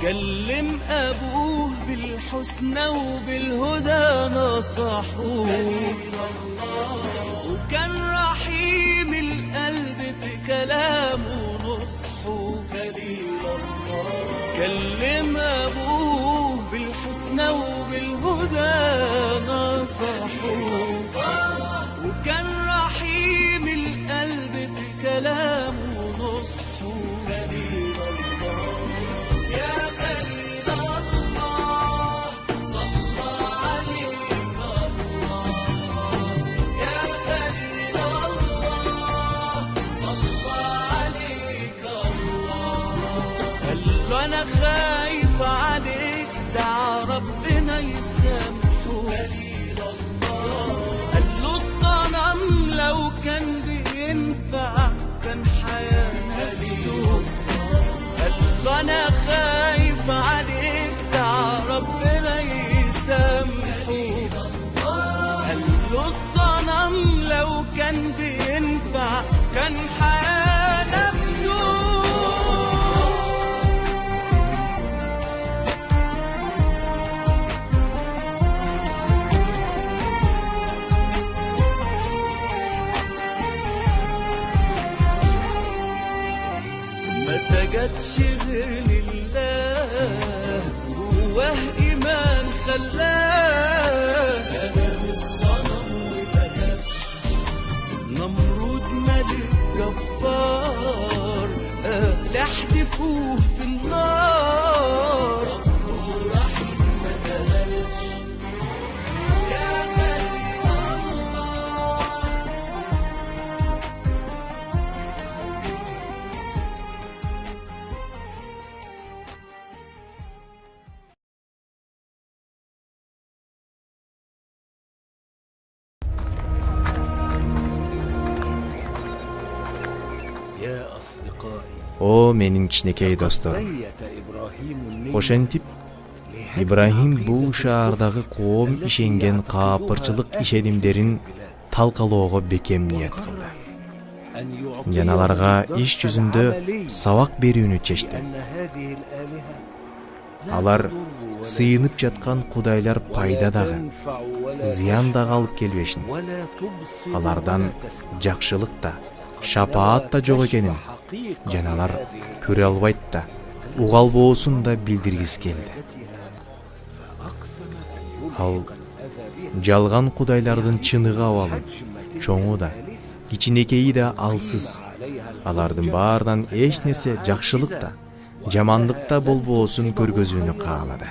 كلم أبوه بالحسنى وبالهدى نصحوه، وكان رحيم القلب في كلامه نصحه. كلم أبوه بالحسنى وبالهدى نصحوه، وكان رحيم القلب في كلامه نصحه. يا خليل الله صلى عليك الله، يا خليل الله صلى عليك الله. قال له أنا خايف عليك، دعا ربنا يسامحه. قال له الصنم لو كان بينفع كان حياة نفسه. قال له أنا خايف عليك، دعا ربنا يسامحه. قال له الصنم لو كان بينفع كان حياة نفسه. ما سجدش غير لله، جواه إيمان خلاه. كلام الصنم ومجدش نمرود ملك جبار، لحدفوه في النار. ربه رحيم ما جهلش. يا خليل الله О менин кичинекей досторум. Ошентип Ибрахим бул шаардагы коом ишенген каапырчылык ишенимдерин талкалоого бекем ниет кылды. Жана аларга иш жүзүндө сабак берүүнү чечти. Алар сыйынып жаткан кудайлар пайда дагы, зыян дагы алып келбешин. Алардан жакшылык да, шапаат да жок экенин жана алар көрө албайт да, уга албоосун да билдиргиси келди. Ал жалган кудайлардын чыныгы абалы, чоңу да, кичинекейи да алсыз. Алардын баарынан эч нерсе жакшылык да, жамандык да болбоосун көргөзүүнү каалады.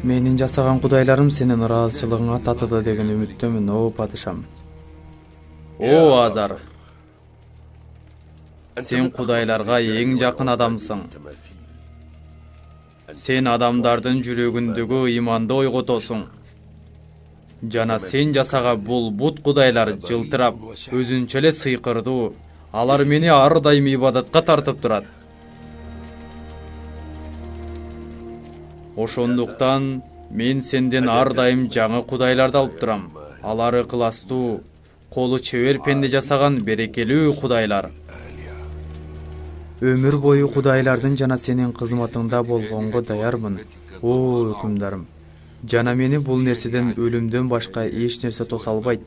Менин жасаган кудайларым сенин ыраазычылыгыңа татыды деген үмүттөмүн, о падышам. О Азар, сен кудайларга эң жакын адамсың. Сен адамдардын жүрөгүндөгү ыйманды ойготосуң. Жана сен жасаган бул бут кудайлар жылтырап, өзүнчө эле сыйкырдуу. Алар мени ар дайым ибадатка тартып турат. Ошондуктан мен сенден ар дайым жаңы кудайларды алып турам. Алар ыкыластуу, колу чебер пенде жасаган берекелүү кудайлар. Өмүр бою кудайлардын жана сенин кызматыңда болгонго даярмын, о өкүмдарым. Жана мени бул нерседен өлүмдөн башка эч нерсе тоса албайт.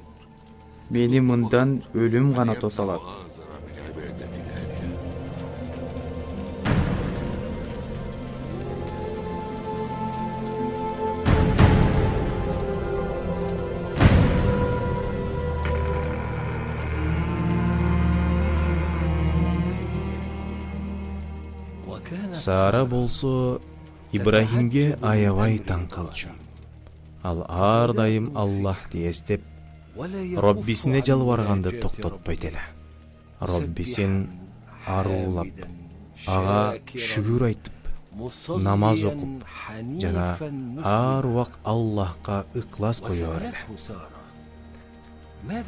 Мени мындан өлүм гана тоса алат. Сара болсо Ибрахимге аябай таң калчу. Ал ар дайым Аллахты эстеп, Роббисине жалбарганды токтотпойт эле. Роббисин аруулап, ага шүгүр айтып, намаз окуп, жана ар убак Аллахка ыклас кое берди.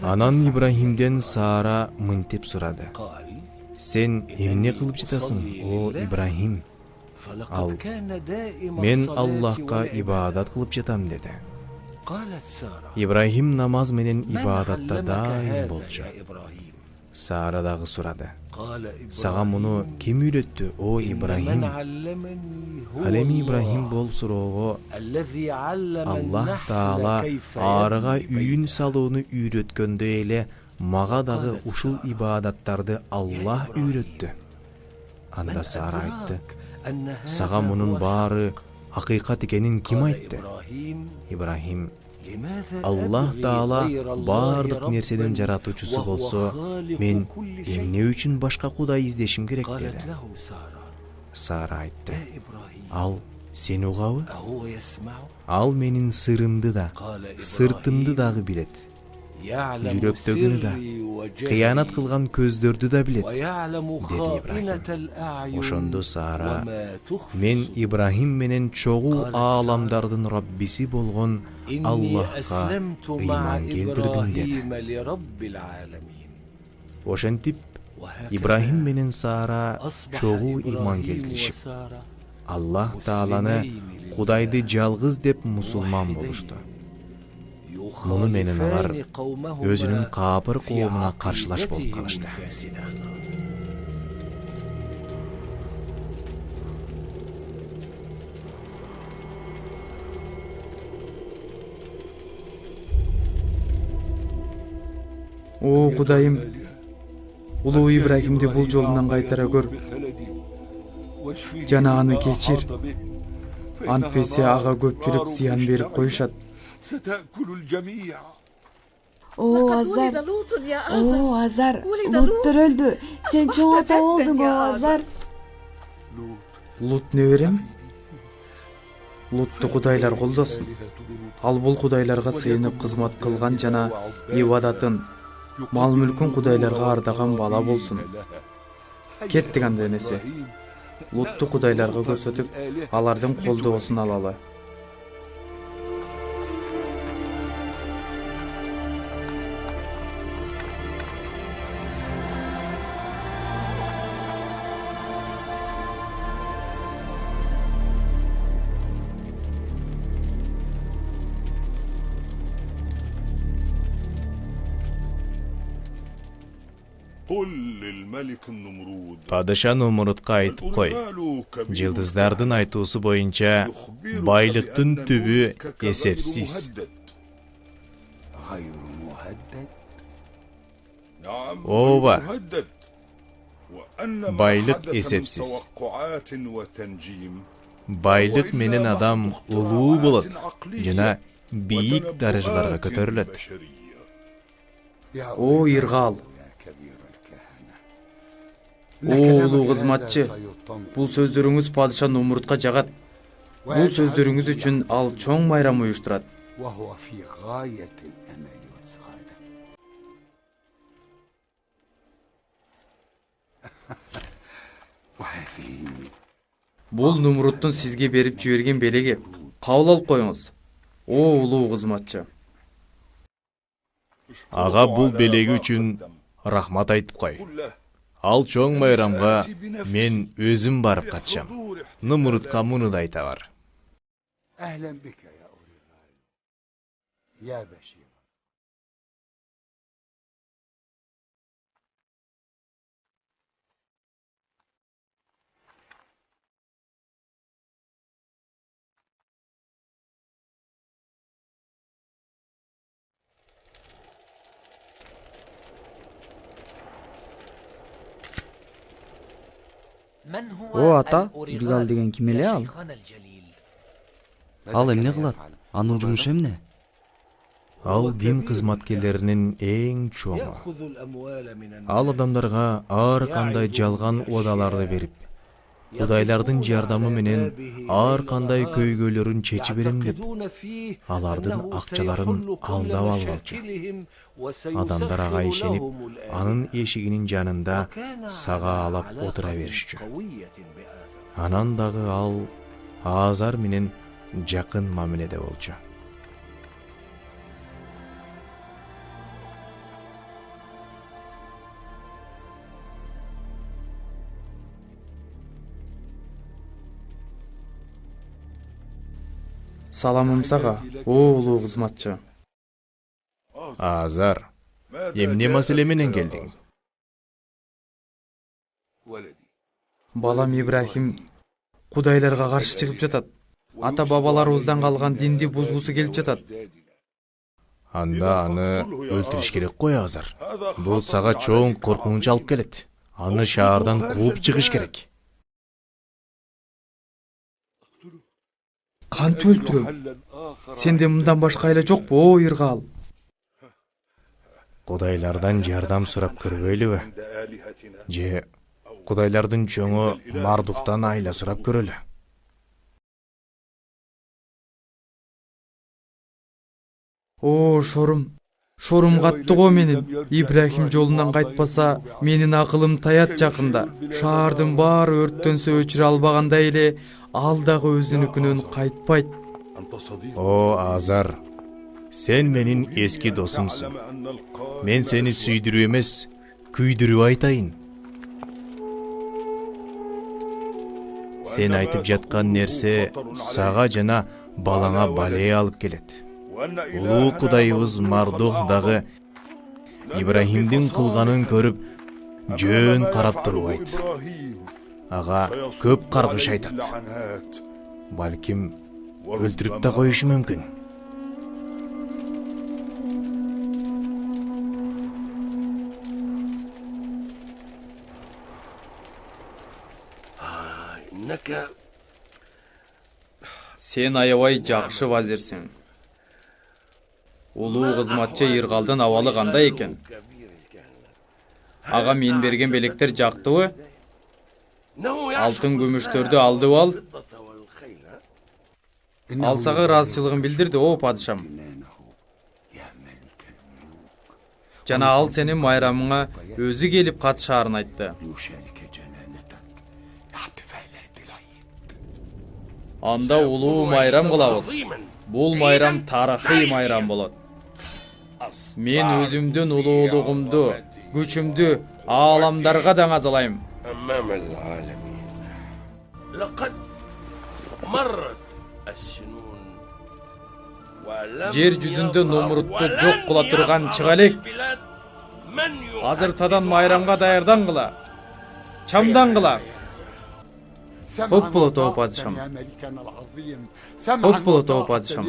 Анан Ибрахимден Сара мынтип сурады: Сен эмне кылып жатасың, о Ибрахим? Ал мен Аллахка ибадат кылып жатам деди. Ибрахим намаз менен ибадатта дайым болчу. Сара дагы сурады. Сага муну ким үйрөттү, о Ибрахим? Ал эми Ибрахим бул суроого Аллах Таала арыга үйүн салууну үйрөткөндөй эле мага дагы ушул ибадаттарды Аллах үйрөттү. Анда Сара айтты: сага мунун баары акыйкат экенин ким айтты? Ибрахим: Аллах Таала бардык нерсенин жаратуучусу болсо, мен эмне үчүн башка кудай издешим керек деди. Сара айтты: ал сени угабы? Ал менин сырымды да, сыртымды дагы билет. Жүрөктөгүнү да, кыянат кылган көздөрдү да билет, деди Ибрахим. Ошондо Сара: мен Ибрахим менен чогуу ааламдардын Раббиси болгон Аллахка ыйман келтирдим деди. Ошентип Ибрахим менен Сара чогуу ыйман келтиришип, Аллах Тааланы Кудайды жалгыз деп мусулман болушту. Муну менен алар өзүнүн каапыр коомуна каршылаш болуп калышты. О Кудайым, улуу Ибрахимди бул жолунан кайтара көр. Жана аны кечир. Антпесе ага көпчүлүк зыян берип коюшат. Азар, Луттар өлдү. Сен чоң ата болдуң, Азар. Лут неберем? Лутту кудайлар колдосун. Ал бул кудайларга сыйынып кызмат кылган жана ибадатын, мал мүлкүн кудайларга ардаган бала болсун. Кеттик анда энесе. Лутту кудайларга көрсөтүп, алардын колдоосун алалы. Падыша Нумрудка айтып кой, жылдыздардын айтуусу боюнча байлыктын түбү эсепсиз. Ооба, байлык эсепсиз. Байлык менен адам улуу болот жана бийик даражаларга көтөрүлөт. О Иргал, улуу кызматчы, бул сөздөрүңүз падыша Нумрудка жагат. Бул сөздөрүңүз үчүн ал чоң майрам уюштурат. Бул Нумрудтун сизге берип жиберген белеги. Кабыл алып коюңуз. О улуу кызматчы. Ага бул белеги үчүн рахмат айтып кой. Ал чоң майрамга мен өзүм барып катышам. Нумрудка муну да айта бар. О ата, Иргал деген ким эле ал? Ал эмне кылат? Анын жумушу эмне? Ал дин кызматкерлеринин эң чоңу. Ал адамдарга ар кандай жалган уадаларды берип, кудайлардын жардамы менен ар кандай көйгөйлөрүн чечип берем деп, алардын акчаларын алдап алчу. Адамдар ага ишенип, анын эшигинин жанында сагаалап отура беришчү. Анан дагы ал Азар менен жакын мамиледе болчу. Саламым сага, о улуу кызматчы. Азар, эмне маселе менен келдиң? Балам Ибрахим кудайларга каршы чыгып жатат. Ата бабаларыбыздан калган динди бузгусу келип жатат. Анда аны өлтүрүш керек кой, Азар. Бул сага чоң коркунуч алып келет. Аны шаардан кууп чыгыш керек. Кантип өлтүрөм? Сенде мындан башка айла жокпу, о Иргал? Кудайлардан жардам сурап көрбөйлүбү? Же кудайлардын чоңу Мардуктан айла сурап көрөлү? О, шорум катты го менин. Ибрахим жолунан кайтпаса, менин акылым таят жакында. Шаардын баары өрттөнсө өчүрө албагандай эле, ал дагы өзүнүкүнөн кайтпайт. О, Азар, сен менин эски досумсуң. Мен сени сүйдүрүү эмес, күйдүрүү айтайын. Сен айтып жаткан нерсе сага жана балаңа бале алып келет. Улуу кудайыбыз Мардух дагы Ибрахимдин кылганын көрүп, жөн карап турбайт. Ага көп каргыш айтат. Балким өлтүрүп да коюшу мүмкүн. Сен аябай жакшы вазирсиң. Улуу кызматчы Иргалдын абалы кандай экен? Ага мен берген белектер жактыбы? Алтын күмүштөрдү алдыбы ал? Ал сага ыраазычылыгын билдирди, о падышам. Жана ал сенин майрамыңа өзү келип катышаарын айтты. Анда улуу майрам кылабыз. Бул майрам тарыхый майрам болот. Мен өзүмдүн улуулугумду, күчүмдү ааламдарга даңазалайм. Жер жүзүндө номурутту жок кыла турган чыга элек. Азыртадан майрамга даярдангыла. Чамдангыла. Оп болот о падышам. Оп болот о падышам.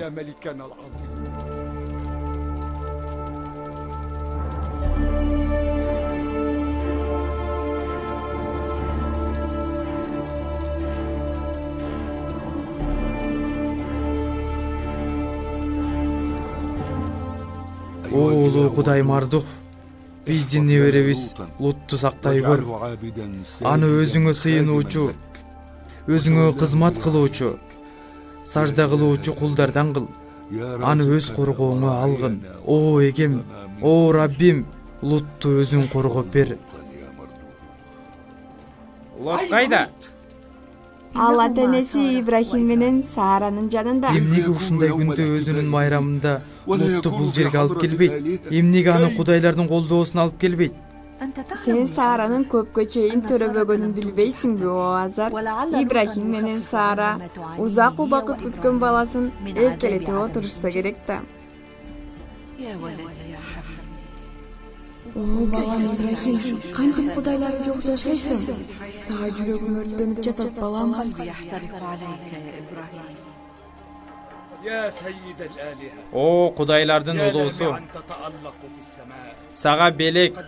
О улуу кудай Мардух, биздин неберебиз Лутту сактай көр. Аны өзүңө сыйынуучу, өзүңө кызмат кылуучу, сажда кылуучу кулдардан кыл. Аны өз коргооңо алгын. О эгем, о Раббим, Лутту өзүң коргоп бер. Лут кайда? Ал ата-энеси Ибрахим менен Сааранын жанында. Эмнеге ушундай күндө өзүнүн майрамында Лутту бул жерге алып келбейт? Эмнеге аны кудайлардын колдоосуна алып келбейт? Сен Сааранын көпкө чейин төрөбөгөнүн билбейсиңби, о Азар? Ибрахим менен Саара узак убакыт күткөн баласын эркелетип отурушса керек да. О, балам Ибрахим, кантип кудайларды жок жашайсың? Сага жүрөгүң өрттөнүп жатат, балам. О, кудайлардын улуусу, сага белек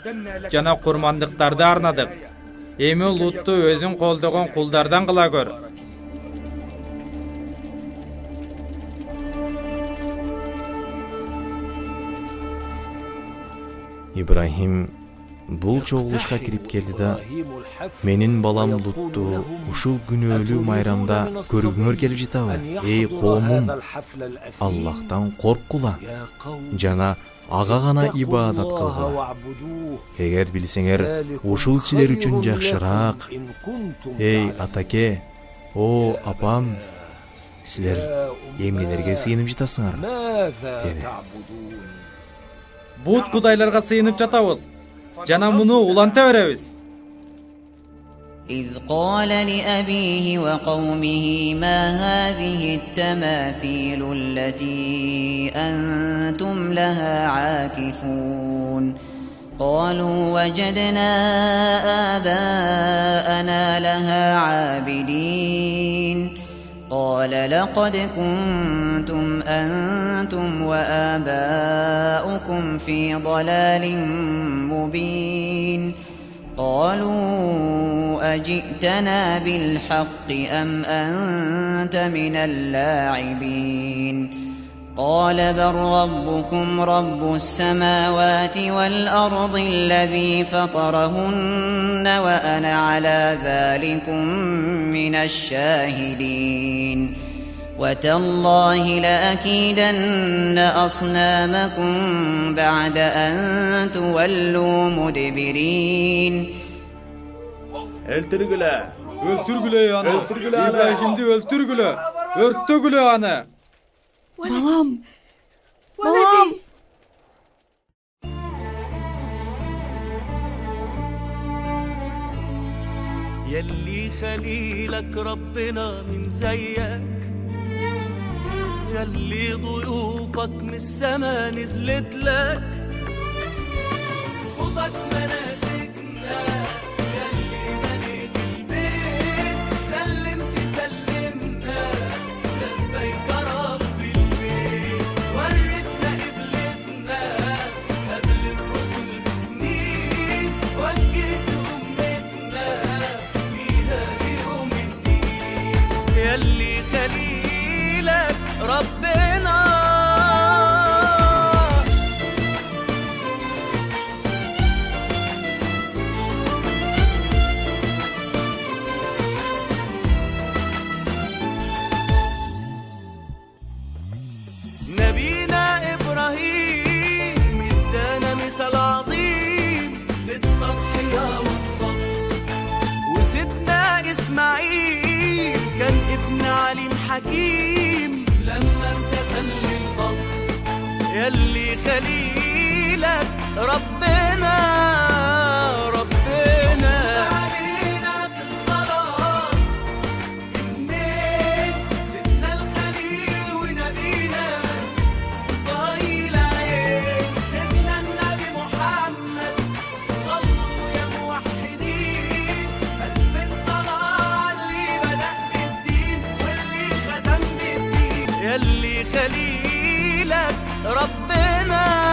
жана курмандыктарды арнадык. Эми Лутту өзүң колдогон кулдардан кыла көр. Ибрахим бул чогулушка кирип келди да, менин балам Лутту ушул күнөөлүү майрамда көргүңөр келип жатабы? Эй коомум, Аллахтан корккула жана ага гана ибадат кылгыла. Эгер билсеңер, ушул силер үчүн жакшыраак. Эй атаке, о апам, силер эмнелерге сыйынып жатасыңар? Деди. Бут кудайларга сыйынып жатабыз. Жана муну уланта беребиз. إذ قال لأبيه وقومه ما هذه التماثيل التي أنتم لها عاكفون قالوا وجدنا آباءنا لها عابدين قال لقد كنتم أنتم وآباؤكم في ضلال مبين قالوا أجئتنا بالحق أم أنت من اللاعبين قال بل ربكم رب السماوات والأرض الذي فطرهن وأنا على ذلكم من الشاهدين وتالله لأكيدن أصنامكم بعد أن تولوا مدبرين Öldürgüle ana. İbrahim'di öldürgüle. Örttügüle ana. Балам! Балам! يلي خليلك ربنا من زيك يلي ضيوفك من السما نزلت لك خطك مناسكنا يلي بنيت البيت سلمنا لبيك رب البيت ورثنا قبلتنا قبل الرسل بسنين وجهت أمتنا بيها ليوم الدين يلي خليلك ربنا نبينا إبراهيم ادانا مثال عظيم في التضحية والصبر وسيدنا إسماعيل كان ابن عليم حكيم لما امتثل للأمر يلي خليلك ربنا علينا في الصلاة اسمين سيدنا الخليل ونبينا ضايل عين سيدنا النبي محمد صلوا يا موحدين ألف صلاة اللي بدأ بالدين واللي ختم بالدين يلي خليلك ربنا